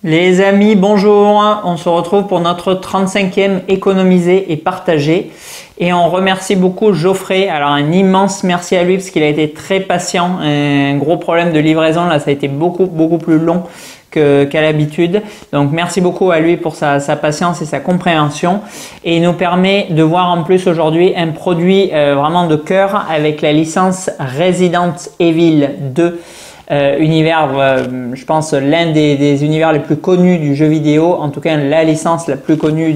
Les amis, bonjour, on se retrouve pour notre 35e économiser et partager et on remercie beaucoup Geoffrey. Alors un immense merci à lui parce qu'il a été très patient, un gros problème de livraison là, ça a été beaucoup plus long qu'à l'habitude, donc merci beaucoup à lui pour sa patience et sa compréhension, et il nous permet de voir en plus aujourd'hui un produit vraiment de cœur avec la licence Resident Evil 2. Univers, je pense l'un des univers les plus connus du jeu vidéo, en tout cas la licence la plus connue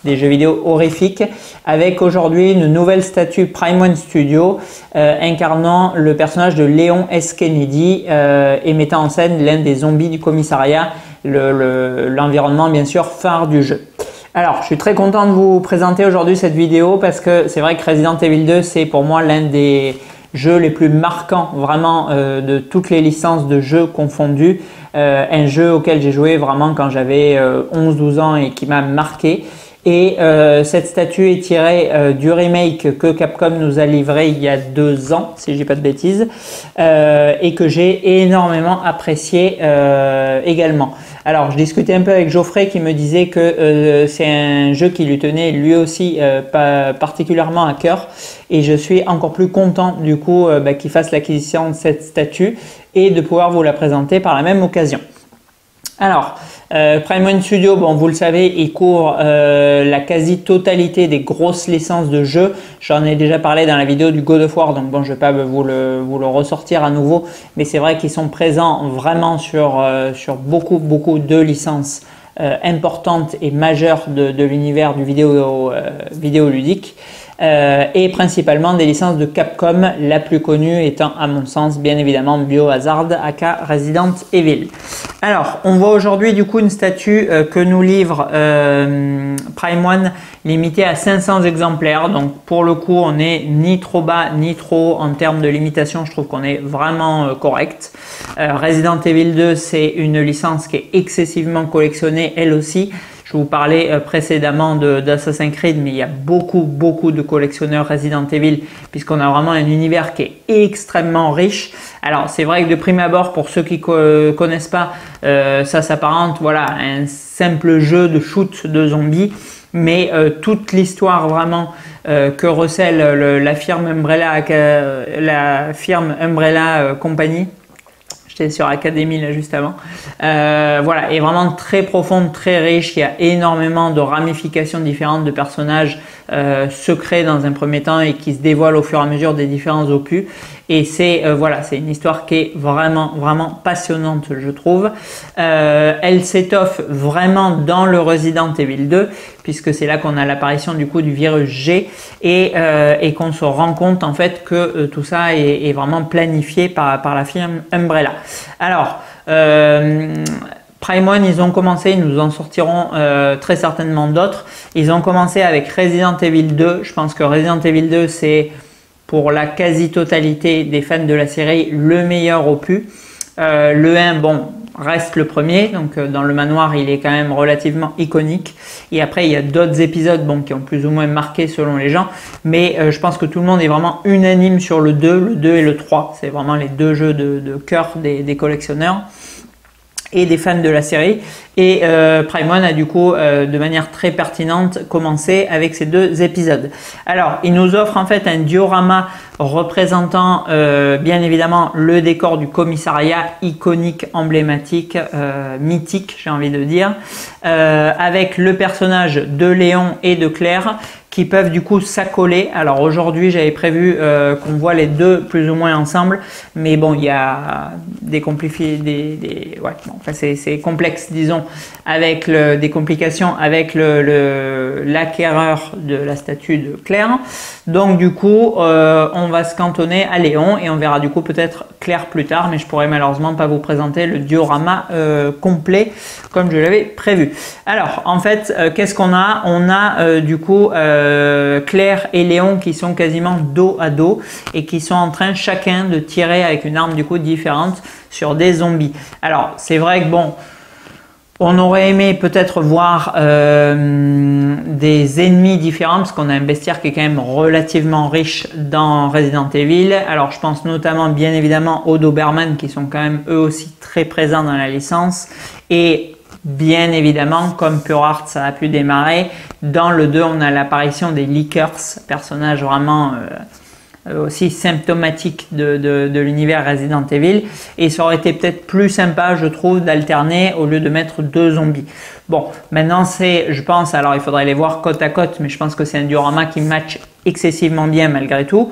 des jeux vidéo horrifiques, avec aujourd'hui une nouvelle statue Prime One Studio incarnant le personnage de Léon S. Kennedy et mettant en scène l'un des zombies du commissariat, l'environnement bien sûr phare du jeu. Alors, je suis très content de vous présenter aujourd'hui cette vidéo parce que c'est vrai que Resident Evil 2 c'est pour moi l'un des jeux les plus marquants vraiment de toutes les licences de jeux confondus, un jeu auquel j'ai joué vraiment quand j'avais 11-12 ans et qui m'a marqué. Et cette statue est tirée du remake que Capcom nous a livré il y a 2 ans, si je dis pas de bêtises, et que j'ai énormément apprécié également. Alors, je discutais un peu avec Geoffrey qui me disait que c'est un jeu qui lui tenait lui aussi particulièrement à cœur, et je suis encore plus content du coup qu'il fasse l'acquisition de cette statue et de pouvoir vous la présenter par la même occasion. Alors, Prime One Studio, bon, vous le savez, il couvre la quasi-totalité des grosses licences de jeux. J'en ai déjà parlé dans la vidéo du God of War, donc bon, je ne vais pas vous le ressortir à nouveau, mais c'est vrai qu'ils sont présents vraiment sur beaucoup de licences importantes et majeures de l'univers du vidéoludique. Et principalement des licences de Capcom, la plus connue étant à mon sens bien évidemment Biohazard aka Resident Evil. Alors on voit aujourd'hui du coup une statue que nous livre Prime One, limitée à 500 exemplaires, donc pour le coup on n'est ni trop bas ni trop haut en termes de limitation, je trouve qu'on est vraiment correct. Resident Evil 2 c'est une licence qui est excessivement collectionnée elle aussi. Je vous parlais précédemment d'Assassin's Creed, mais il y a beaucoup de collectionneurs Resident Evil, puisqu'on a vraiment un univers qui est extrêmement riche. Alors c'est vrai que de prime abord, pour ceux qui ne connaissent pas, ça s'apparente voilà, à un simple jeu de shoot de zombies, mais toute l'histoire vraiment que recèle la firme Umbrella Company. J'étais sur Academy là juste avant. Voilà, est vraiment très profonde, très riche. Il y a énormément de ramifications différentes de personnages secrets dans un premier temps et qui se dévoilent au fur et à mesure des différents opus. Et c'est voilà, c'est une histoire qui est vraiment passionnante, je trouve. Elle s'étoffe vraiment dans le Resident Evil 2, puisque c'est là qu'on a l'apparition du coup du virus G et qu'on se rend compte en fait que tout ça est vraiment planifié par la firme Umbrella. Alors, Prime One, ils ont commencé, ils nous en sortiront très certainement d'autres. Ils ont commencé avec Resident Evil 2. Je pense que Resident Evil 2, c'est pour la quasi-totalité des fans de la série le meilleur opus. Le 1, bon, reste le premier, donc dans le manoir, il est quand même relativement iconique. Et après, il y a d'autres épisodes bon, qui ont plus ou moins marqué selon les gens. Mais je pense que tout le monde est vraiment unanime sur le 2 et le 3. C'est vraiment les deux jeux de cœur des collectionneurs et des fans de la série. Et Prime One a du coup de manière très pertinente commencé avec ces 2 épisodes. Alors il nous offre en fait un diorama représentant bien évidemment le décor du commissariat iconique, emblématique, mythique j'ai envie de dire, avec le personnage de Léon et de Claire qui peuvent du coup s'accoler. Alors aujourd'hui j'avais prévu qu'on voit les deux plus ou moins ensemble, mais bon il y a des enfin, c'est complexe disons, avec des complications avec l'acquéreur de la statue de Claire. Donc du coup on va se cantonner à Léon et on verra du coup peut-être Claire plus tard, mais je pourrais malheureusement pas vous présenter le diorama complet comme je l'avais prévu. Alors en fait qu'est-ce qu'on a? On a du coup Claire et Léon qui sont quasiment dos à dos et qui sont en train chacun de tirer avec une arme du coup différente sur des zombies. Alors c'est vrai que bon, on aurait aimé peut-être voir des ennemis différents parce qu'on a un bestiaire qui est quand même relativement riche dans Resident Evil. Alors je pense notamment bien évidemment aux Doberman qui sont quand même eux aussi très présents dans la licence, et bien évidemment, comme Pure Art, ça a pu démarrer. Dans le 2, on a l'apparition des Leakers, personnage vraiment aussi symptomatique de l'univers Resident Evil. Et ça aurait été peut-être plus sympa, je trouve, d'alterner au lieu de mettre 2 zombies. Bon, maintenant c'est, je pense, alors il faudrait les voir côte à côte, mais je pense que c'est un diorama qui match excessivement bien malgré tout.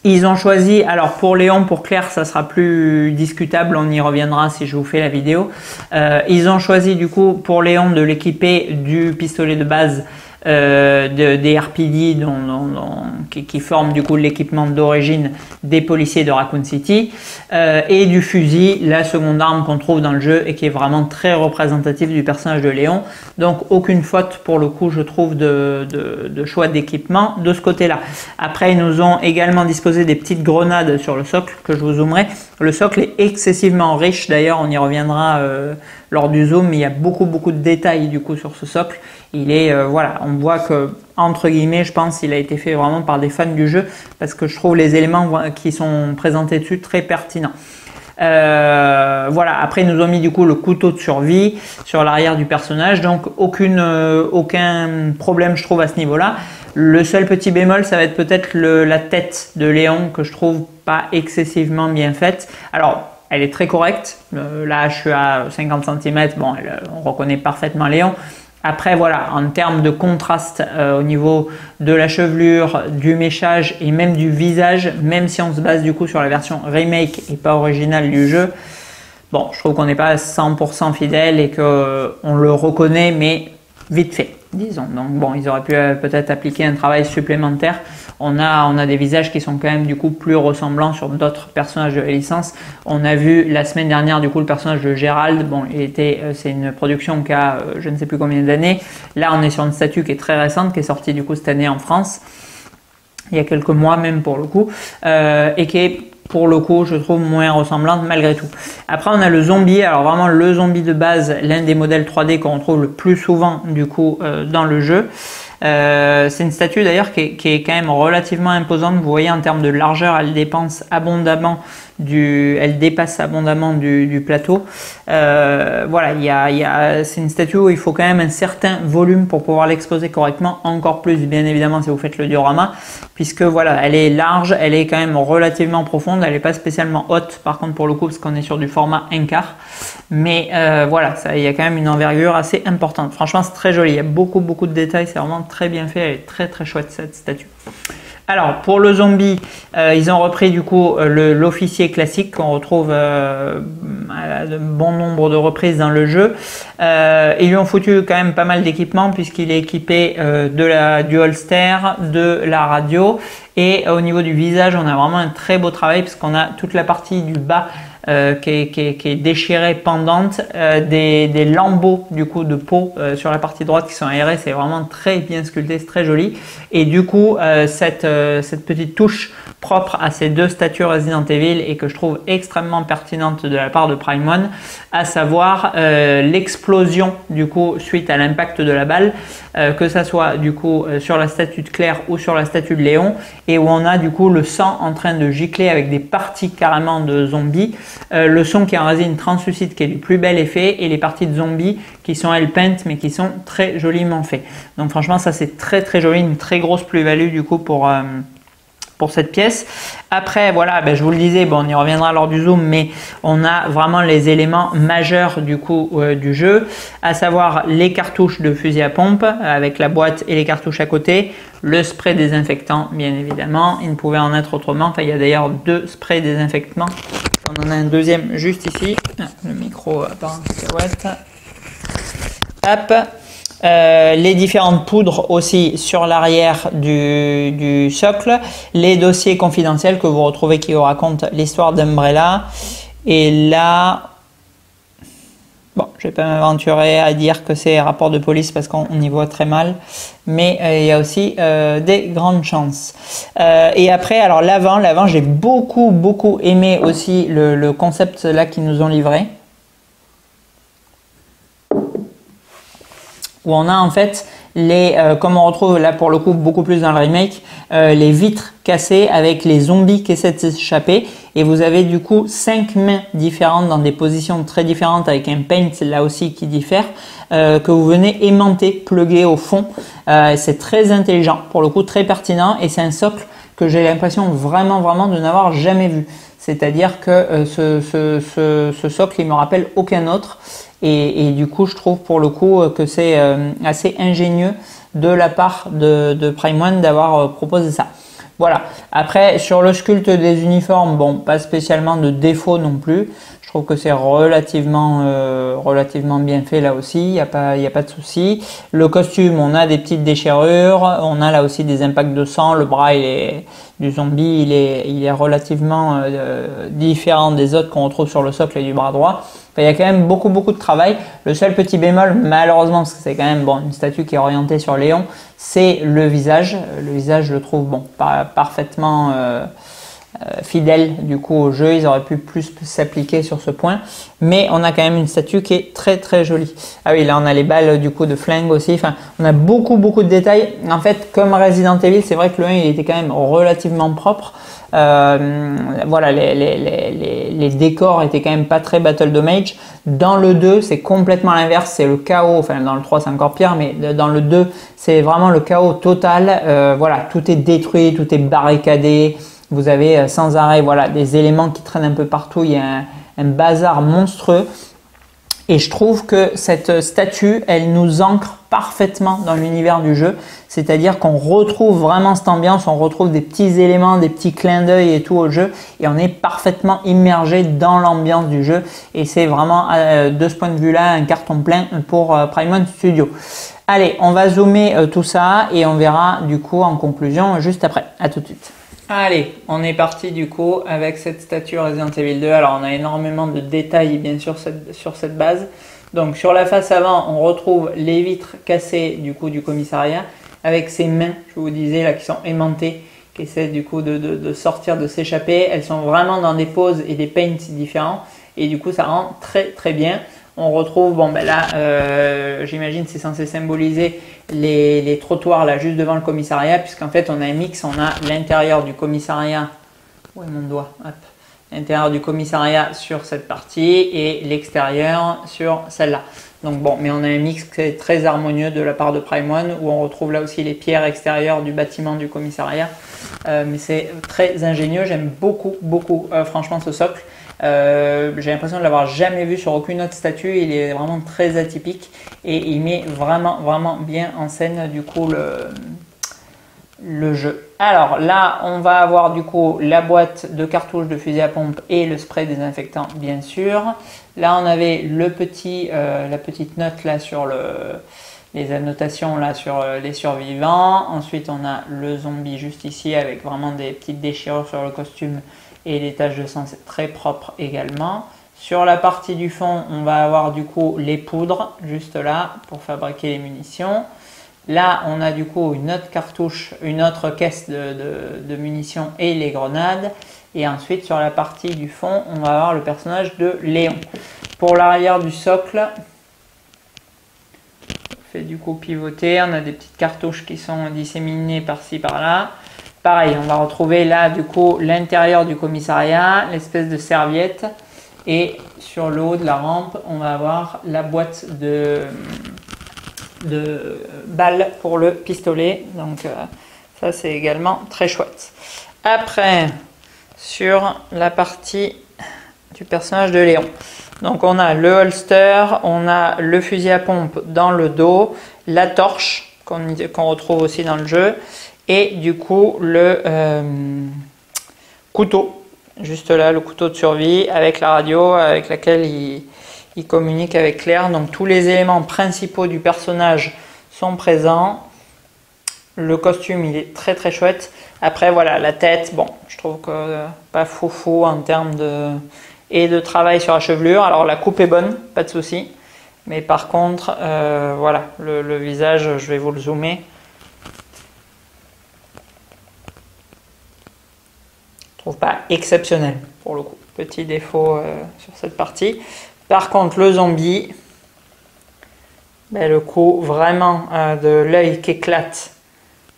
Ils ont choisi, alors pour Léon, pour Claire, ça sera plus discutable, on y reviendra si je vous fais la vidéo. Ils ont choisi du coup pour Léon de l'équiper du pistolet de base des RPD qui forment du coup l'équipement d'origine des policiers de Raccoon City et du fusil, la seconde arme qu'on trouve dans le jeu et qui est vraiment très représentative du personnage de Léon. Donc aucune faute pour le coup je trouve de choix d'équipement de ce côté là. Après ils nous ont également disposé des petites grenades sur le socle que je vous zoomerai. Le socle est excessivement riche, d'ailleurs on y reviendra lors du zoom, mais il y a beaucoup de détails du coup sur ce socle. Il est voilà, on voit que entre guillemets, je pense, il a été fait vraiment par des fans du jeu parce que je trouve les éléments qui sont présentés dessus très pertinents. Voilà, après ils nous ont mis du coup le couteau de survie sur l'arrière du personnage, donc aucun problème je trouve à ce niveau-là. Le seul petit bémol, ça va être peut-être la tête de Léon que je trouve pas excessivement bien faite. Alors, elle est très correcte. Là, je suis à 50 cm. Bon, on reconnaît parfaitement Léon. Après, voilà, en termes de contraste au niveau de la chevelure, du méchage et même du visage, même si on se base du coup sur la version remake et pas originale du jeu, bon, je trouve qu'on n'est pas à 100% fidèle et qu'on le reconnaît, mais vite fait, disons. Donc bon, ils auraient pu peut-être appliquer un travail supplémentaire. On a des visages qui sont quand même du coup plus ressemblants sur d'autres personnages de la licence. On a vu la semaine dernière du coup le personnage de Gérald. Bon, c'est une production qui a je ne sais plus combien d'années. Là, on est sur une statue qui est très récente, qui est sortie du coup cette année en France, il y a quelques mois même pour le coup, et qui est pour le coup, je trouve moins ressemblante malgré tout. Après, on a le zombie. Alors vraiment le zombie de base, l'un des modèles 3D qu'on retrouve le plus souvent du coup dans le jeu. C'est une statue d'ailleurs qui est quand même relativement imposante. Vous voyez en termes de largeur, elle dépasse abondamment du plateau. Voilà, c'est une statue où il faut quand même un certain volume pour pouvoir l'exposer correctement. Encore plus, bien évidemment, si vous faites le diorama, puisque voilà, elle est large, elle est quand même relativement profonde. Elle n'est pas spécialement haute, par contre pour le coup, parce qu'on est sur du format 1/4. Mais voilà, il y a quand même une envergure assez importante. Franchement, c'est très joli. Il y a beaucoup de détails. C'est vraiment très bien fait. Elle est très chouette cette statue. Alors pour le zombie, ils ont repris du coup l'officier classique qu'on retrouve à de bon nombre de reprises dans le jeu. Ils lui ont foutu quand même pas mal d'équipements puisqu'il est équipé du holster, de la radio, et au niveau du visage on a vraiment un très beau travail puisqu'on a toute la partie du bas qui est déchirée, pendante, des lambeaux du coup de peau sur la partie droite qui sont aérés. C'est vraiment très bien sculpté, c'est très joli. Et du coup cette petite touche propre à ces deux statues Resident Evil et que je trouve extrêmement pertinente de la part de Prime One, à savoir l'explosion du coup suite à l'impact de la balle, que ça soit du coup sur la statue de Claire ou sur la statue de Léon, et où on a du coup le sang en train de gicler avec des parties carrément de zombies, le son qui est en résine translucide qui est du plus bel effet, et les parties de zombies qui sont elles peintes mais qui sont très joliment faites. Donc franchement ça c'est très joli, une très grosse plus-value du coup pour cette pièce. Après voilà, je vous le disais, on y reviendra lors du zoom, mais on a vraiment les éléments majeurs du coup du jeu, à savoir les cartouches de fusil à pompe avec la boîte et les cartouches à côté, le spray désinfectant bien évidemment, il ne pouvait en être autrement. Enfin, il y a d'ailleurs deux sprays désinfectants, on en a un deuxième juste ici, le micro part en cacahuète. Hop. Les différentes poudres aussi sur l'arrière du socle, les dossiers confidentiels que vous retrouvez qui vous racontent l'histoire d'Umbrella. Et là, bon, je vais pas m'aventurer à dire que c'est rapport de police parce qu'on y voit très mal, mais il y a aussi des grandes chances. Et après, alors l'avant, j'ai beaucoup aimé aussi le concept là qu'ils nous ont livré. où on a en fait comme on retrouve là pour le coup beaucoup plus dans le remake, les vitres cassées avec les zombies qui essaient de s'échapper, et vous avez du coup 5 mains différentes dans des positions très différentes avec un paint là aussi qui diffère, que vous venez aimanter, plugger au fond. C'est très intelligent, pour le coup très pertinent, et c'est un socle que j'ai l'impression vraiment de n'avoir jamais vu. C'est-à-dire que ce socle il me rappelle aucun autre. Et du coup, je trouve pour le coup que c'est assez ingénieux de la part de Prime One d'avoir proposé ça. Voilà. Après, sur le sculpte des uniformes, bon, pas spécialement de défaut non plus. Je trouve que c'est relativement bien fait là aussi. Il y a pas de souci. Le costume, on a des petites déchirures. On a là aussi des impacts de sang. Le bras du zombie, il est relativement différent des autres qu'on retrouve sur le socle et du bras droit. Enfin, il y a quand même beaucoup de travail. Le seul petit bémol, malheureusement, parce que c'est quand même une statue qui est orientée sur Léon, c'est le visage. Le visage, je le trouve pas parfaitement fidèle du coup au jeu. Ils auraient pu plus s'appliquer sur ce point, mais on a quand même une statue qui est très jolie. Ah oui, là on a les balles du coup de flingue aussi. Enfin, on a beaucoup de détails. En fait, comme Resident Evil, c'est vrai que le 1 il était quand même relativement propre. Voilà, les décors étaient quand même pas très Battle Damage. Dans le 2, c'est complètement l'inverse, c'est le chaos. Enfin, dans le 3, c'est encore pire, mais dans le 2, c'est vraiment le chaos total. Voilà, tout est détruit, tout est barricadé. Vous avez sans arrêt des éléments qui traînent un peu partout. Il y a un bazar monstrueux. Et je trouve que cette statue, elle nous ancre parfaitement dans l'univers du jeu. C'est-à-dire qu'on retrouve vraiment cette ambiance, on retrouve des petits éléments, des petits clins d'œil et tout au jeu. Et on est parfaitement immergé dans l'ambiance du jeu. Et c'est vraiment, de ce point de vue-là, un carton plein pour Prime One Studio. Allez, on va zoomer tout ça et on verra du coup en conclusion juste après. À tout de suite. Allez, on est parti du coup avec cette statue Resident Evil 2. Alors on a énormément de détails bien sûr sur cette base. Donc sur la face avant, on retrouve les vitres cassées du coup du commissariat avec ces mains, je vous disais là, qui sont aimantées, qui essaient du coup de sortir, de s'échapper. Elles sont vraiment dans des poses et des paints différents et du coup ça rend très bien. On retrouve, là, j'imagine c'est censé symboliser les trottoirs là juste devant le commissariat, puisqu'en fait on a un mix, on a l'intérieur du commissariat, où est mon doigt, hop, l'intérieur du commissariat sur cette partie et l'extérieur sur celle-là. Donc bon, mais on a un mix qui est très harmonieux de la part de Prime One, où on retrouve là aussi les pierres extérieures du bâtiment du commissariat. Mais c'est très ingénieux, j'aime beaucoup franchement ce socle. J'ai l'impression de l'avoir jamais vu sur aucune autre statue. Il est vraiment très atypique et il met vraiment bien en scène du coup le jeu. Alors là, on va avoir du coup la boîte de cartouches de fusil à pompe et le spray désinfectant bien sûr. Là, on avait la petite note là sur les annotations là sur les survivants. Ensuite, on a le zombie juste ici avec vraiment des petites déchirures sur le costume. Et les taches de sang, c'est très propre également. Sur la partie du fond, on va avoir du coup les poudres, juste là, pour fabriquer les munitions. Là, on a du coup une autre cartouche, une autre caisse de munitions et les grenades. Et ensuite, sur la partie du fond, on va avoir le personnage de Léon. Pour l'arrière du socle, on fait du coup pivoter. On a des petites cartouches qui sont disséminées par-ci, par-là. Pareil, on va retrouver là du coup l'intérieur du commissariat, l'espèce de serviette, et sur le haut de la rampe, on va avoir la boîte de balles pour le pistolet. Donc ça c'est également très chouette. Après, sur la partie du personnage de Léon, donc on a le holster, on a le fusil à pompe dans le dos, la torche qu'on retrouve aussi dans le jeu. Et du coup, le couteau, juste là, le couteau de survie avec la radio avec laquelle il communique avec Claire. Donc tous les éléments principaux du personnage sont présents. Le costume, il est très chouette. Après, voilà, la tête, bon, je trouve que pas foufou en termes de travail sur la chevelure. Alors la coupe est bonne, pas de souci. Mais par contre, voilà, le visage, je vais vous le zoomer. Je trouve pas exceptionnel pour le coup. Petit défaut sur cette partie. Par contre, le zombie, Ben, le coup vraiment de l'œil qui éclate,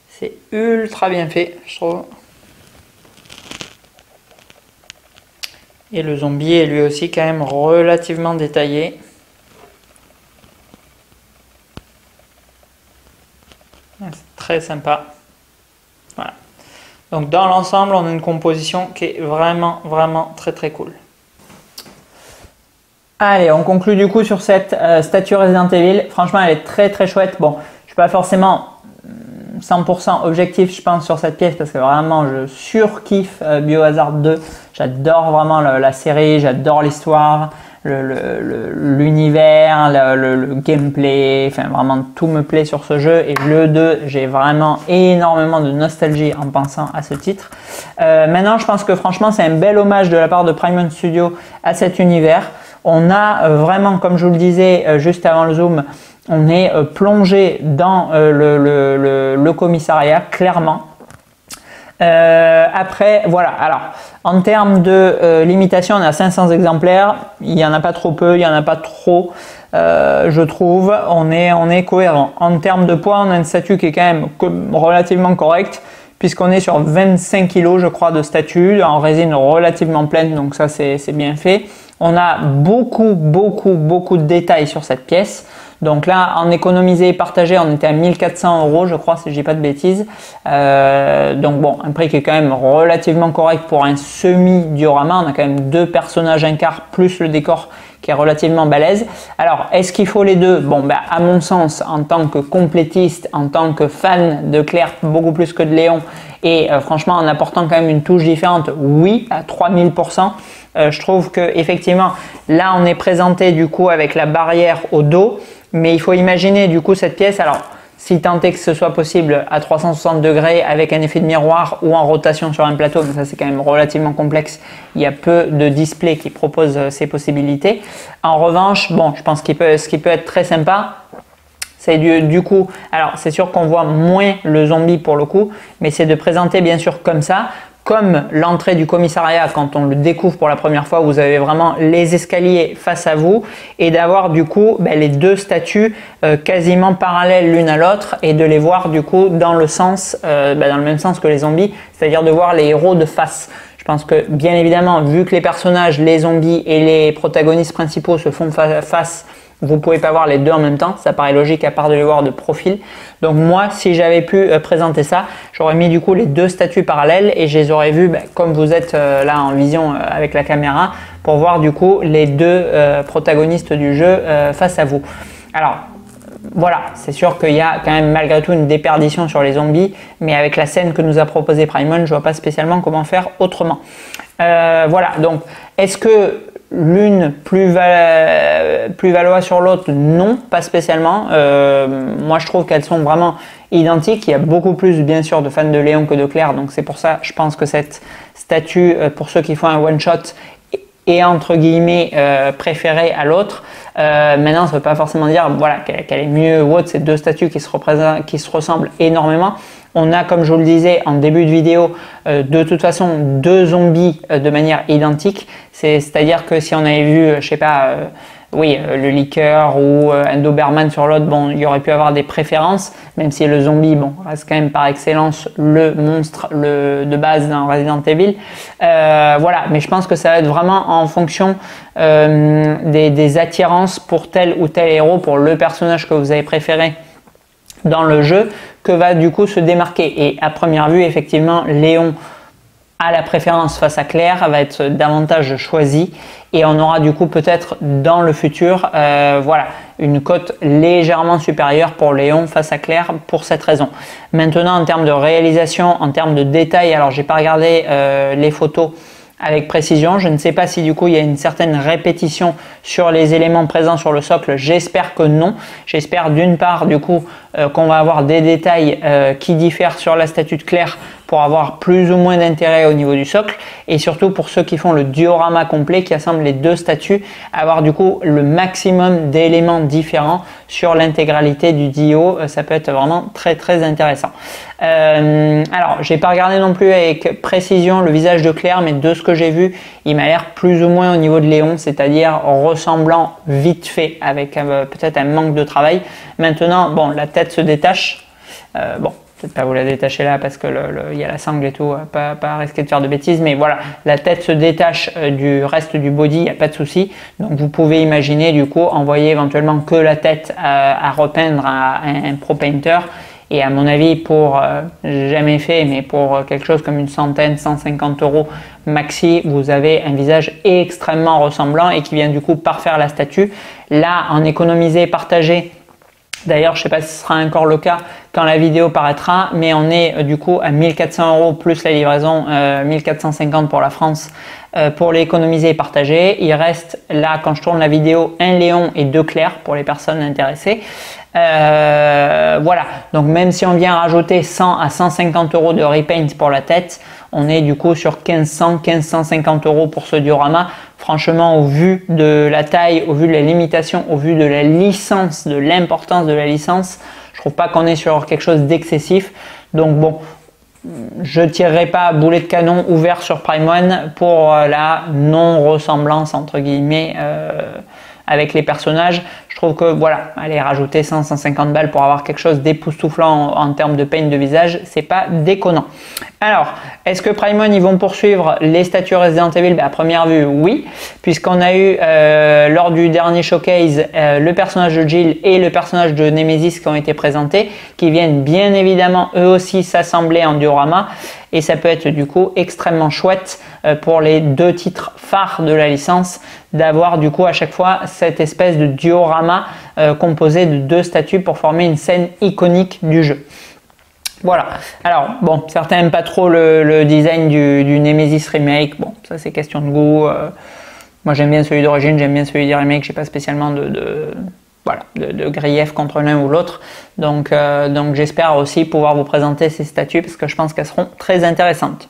c'est ultra bien fait, je trouve. Et le zombie est lui aussi quand même relativement détaillé. C'est très sympa. Voilà. Donc dans l'ensemble, on a une composition qui est vraiment très très cool. Allez, on conclut du coup sur cette statue Resident Evil. Franchement, elle est très très chouette. Bon, je suis pas forcément 100% objectif, je pense, sur cette pièce parce que vraiment, je surkiffe Biohazard 2. J'adore vraiment la série, j'adore l'histoire, l'univers, le gameplay. Enfin, vraiment, tout me plaît sur ce jeu. Et le 2, j'ai vraiment énormément de nostalgie en pensant à ce titre. Maintenant, je pense que franchement, c'est un bel hommage de la part de Prime Studio à cet univers. On a vraiment, comme je vous le disais juste avant le zoom, on est plongé dans le commissariat, clairement. Après, voilà. Alors, en termes de limitation, on a 500 exemplaires. Il n'y en a pas trop peu, il n'y en a pas trop, je trouve. On est cohérent. En termes de poids, on a une statue qui est quand même relativement correcte, puisqu'on est sur 25 kg, je crois, de statue, en résine relativement pleine, donc ça, c'est bien fait. On a beaucoup de détails sur cette pièce. Donc là, en économisé et partagé, on était à 1400 €, je crois, si je dis pas de bêtises. Donc bon, un prix qui est quand même relativement correct pour un semi-diorama. On a quand même 2 personnages, un quart, plus le décor qui est relativement balèze. Alors, est-ce qu'il faut les deux? Bon, ben, à mon sens, en tant que complétiste, en tant que fan de Claire, beaucoup plus que de Léon, et franchement, en apportant quand même une touche différente, oui, à 3000%. Je trouve que effectivement, là, on est présenté du coup avec la barrière au dos, mais il faut imaginer du coup cette pièce. Alors, si tant est que ce soit possible à 360 degrés avec un effet de miroir ou en rotation sur un plateau, mais ça c'est quand même relativement complexe. Il y a peu de displays qui proposent ces possibilités. En revanche, bon, je pense ce qui peut être très sympa, c'est du coup, alors c'est sûr qu'on voit moins le zombie pour le coup, mais c'est de présenter bien sûr comme ça. Comme l'entrée du commissariat, quand on le découvre pour la première fois, vous avez vraiment les escaliers face à vous et d'avoir du coup les 2 statues quasiment parallèles l'une à l'autre et de les voir du coup dans le sens, dans le même sens que les zombies, c'est-à-dire de voir les héros de face. Je pense que bien évidemment, vu que les personnages, les zombies et les protagonistes principaux se font face, vous ne pouvez pas voir les 2 en même temps, ça paraît logique à part de les voir de profil. Donc moi, si j'avais pu présenter ça, j'aurais mis du coup les 2 statues parallèles et je les aurais vues comme vous êtes là en vision avec la caméra pour voir du coup les 2 protagonistes du jeu face à vous. Alors voilà, c'est sûr qu'il y a quand même malgré tout une déperdition sur les zombies, mais avec la scène que nous a proposé Primon, je ne vois pas spécialement comment faire autrement. Voilà, donc est-ce que l'une plus valoir sur l'autre? Non, pas spécialement. Moi, je trouve qu'elles sont vraiment identiques. Il y a beaucoup plus, bien sûr, de fans de Léon que de Claire. Donc, c'est pour ça, je pense que cette statue, pour ceux qui font un one-shot, est entre guillemets préférée à l'autre. Maintenant, ça ne veut pas forcément dire voilà, qu'elle est mieux ou autre. C'est 2 statues qui se ressemblent énormément. On a, comme je vous le disais en début de vidéo, de toute façon 2 zombies de manière identique. C'est-à-dire que si on avait vu, je sais pas, le liqueur ou un Doberman sur l'autre, bon, il y aurait pu avoir des préférences, même si le zombie, bon, reste quand même par excellence le monstre de base dans Resident Evil. Voilà, mais je pense que ça va être vraiment en fonction des attirances pour tel ou tel héros, pour le personnage que vous avez préféré dans le jeu, que va du coup se démarquer. Et à première vue, effectivement, Léon a la préférence face à Claire, va être davantage choisi et on aura du coup peut-être dans le futur voilà, une cote légèrement supérieure pour Léon face à Claire pour cette raison. Maintenant, en termes de réalisation, en termes de détails, alors j'ai pas regardé les photos avec précision. Je ne sais pas si du coup il y a une certaine répétition sur les éléments présents sur le socle. J'espère que non. J'espère d'une part du coup qu'on va avoir des détails qui diffèrent sur la statue de Claire pour avoir plus ou moins d'intérêt au niveau du socle, et surtout pour ceux qui font le diorama complet qui assemble les deux statues, avoir du coup le maximum d'éléments différents sur l'intégralité du dio. Ça peut être vraiment très intéressant. Alors j'ai pas regardé non plus avec précision le visage de Claire, mais de ce que j'ai vu, il m'a l'air plus ou moins au niveau de Léon, c'est-à-dire ressemblant vite fait, avec peut-être un manque de travail. Maintenant, bon, la tête se détache. Bon, peut-être pas vous la détacher là parce que il y a la sangle et tout, pas risquer de faire de bêtises, mais voilà, la tête se détache du reste du body, il n'y a pas de souci. Donc vous pouvez imaginer du coup envoyer éventuellement que la tête à repeindre à un pro painter. Et à mon avis, pour, jamais fait, mais pour quelque chose comme une centaine, 150 € maxi, vous avez un visage extrêmement ressemblant et qui vient du coup parfaire la statue. Là, en économiser, partager. D'ailleurs, je ne sais pas si ce sera encore le cas quand la vidéo paraîtra, mais on est du coup à 1400 € plus la livraison, 1450 pour la France, pour l'économiser et partager. Il reste là, quand je tourne la vidéo, un Léon et 2 Claires pour les personnes intéressées. Voilà, donc même si on vient rajouter 100 à 150 € de repaint pour la tête, on est du coup sur 1550 € pour ce diorama. Franchement, au vu de la taille, au vu de la limitation, au vu de la licence, de l'importance de la licence, je trouve pas qu'on est sur quelque chose d'excessif. Donc bon, je tirerai pas boulet de canon ouvert sur Prime One pour la non-ressemblance entre guillemets avec les personnages. Je trouve que voilà, aller rajouter 100-150 balles pour avoir quelque chose d'époustouflant en termes de paint de visage, c'est pas déconnant. Alors, est-ce que Prime One ils vont poursuivre les statues Resident Evil? À première vue, oui, puisqu'on a eu lors du dernier showcase le personnage de Jill et le personnage de Nemesis qui ont été présentés, qui viennent bien évidemment eux aussi s'assembler en diorama. Et ça peut être du coup extrêmement chouette pour les deux titres phares de la licence d'avoir du coup à chaque fois cette espèce de diorama composé de deux statues pour former une scène iconique du jeu. Voilà, alors bon, certains n'aiment pas trop le design du Nemesis Remake, bon ça c'est question de goût, moi j'aime bien celui d'origine, j'aime bien celui du remake, j'ai pas spécialement de grief contre l'un ou l'autre, donc j'espère aussi pouvoir vous présenter ces statues parce que je pense qu'elles seront très intéressantes.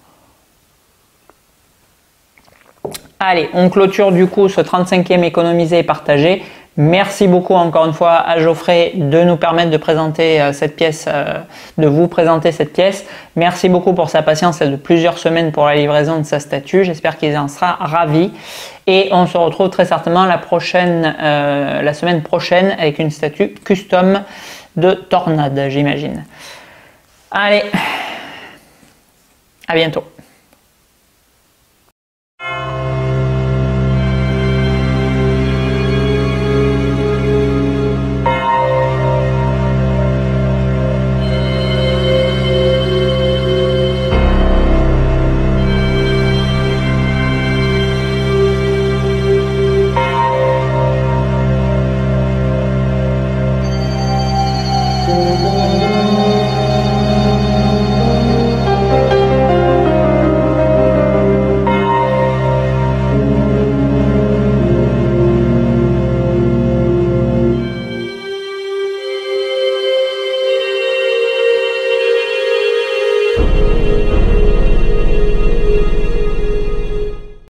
Allez, on clôture du coup ce 35e économisé et partagé. Merci beaucoup encore une fois à Geoffrey de nous permettre de présenter cette pièce, de vous présenter cette pièce. Merci beaucoup pour sa patience de plusieurs semaines pour la livraison de sa statue. J'espère qu'il en sera ravi. Et on se retrouve très certainement la semaine prochaine avec une statue custom de Tornade, j'imagine. Allez, à bientôt.